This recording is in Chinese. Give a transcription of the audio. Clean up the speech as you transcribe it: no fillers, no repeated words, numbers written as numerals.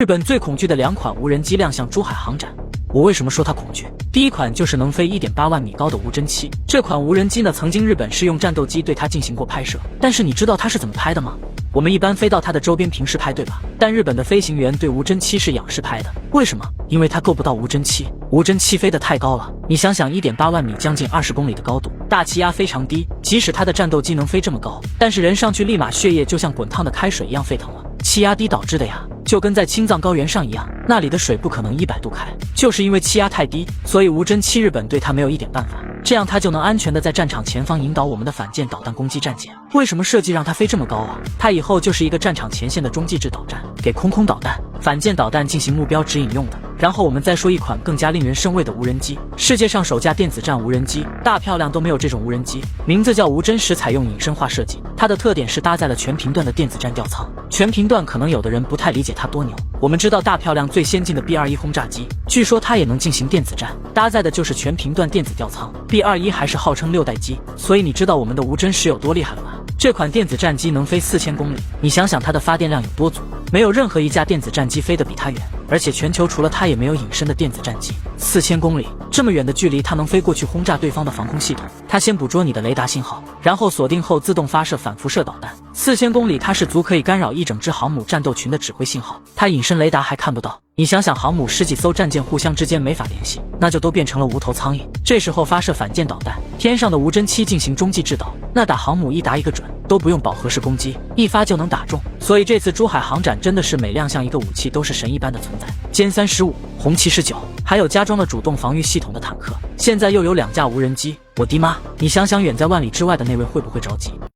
日本最恐惧的2款无人机亮相珠海航展。我为什么说它恐惧？第一款就是能飞 1.8万米高的无侦7，这款无人机呢，曾经日本是用战斗机对它进行过拍摄，但是你知道它是怎么拍的吗？我们一般飞到它的周边平视拍，对吧？但日本的飞行员对无侦7是仰视拍的，为什么？因为它够不到无侦7，无侦7飞得太高了。你想想 1.8万米，将近20公里的高度，大气压非常低，即使它的战斗机能飞这么高，但是人上去立马血液就像滚烫的开水一样沸腾了，气压低导致的呀。就跟在青藏高原上一样，那里的水不可能100度开，就是因为气压太低，所以无侦7日本对它没有一点办法，这样它就能安全的在战场前方引导我们的反舰导弹攻击战舰。为什么设计让它飞这么高啊？它以后就是一个战场前线的中继制导弹，给空导弹、反舰导弹进行目标指引用的。然后我们再说一款更加令人生畏的无人机，世界上首架电子战无人机，大漂亮都没有这种无人机，名字叫无侦10，采用隐身化设计。它的特点是搭载了全频段的电子战吊舱。全频段可能有的人不太理解它多牛。我们知道大漂亮最先进的 B-21轰炸机，据说它也能进行电子战，搭载的就是全频段电子吊舱。B-21还是号称6代机，所以你知道我们的无侦10有多厉害了吧？这款电子战机能飞4000公里，你想想它的发电量有多足，没有任何一架电子战机飞得比它远，而且全球除了它也没有隐身的电子战机。4000公里这么远的距离，它能飞过去轰炸对方的防空系统。它先捕捉你的雷达信号，然后锁定后自动发射反辐射导弹。4000公里它是足可以干扰一整支航母战斗群的指挥信号，它隐身雷达还看不到。你想想，航母10几艘战舰互相之间没法联系，那就都变成了无头苍蝇。这时候发射反舰导弹，天上的无侦7进行中继制导，那打航母一打一个准，都不用饱和式攻击，一发就能打中。所以这次珠海航展真的是每亮相一个武器都是神一般的存在，歼35、红旗19，还有加装了主动防御系统的坦克，现在又有2架无人机，我的妈！你想想远在万里之外的那位会不会着急？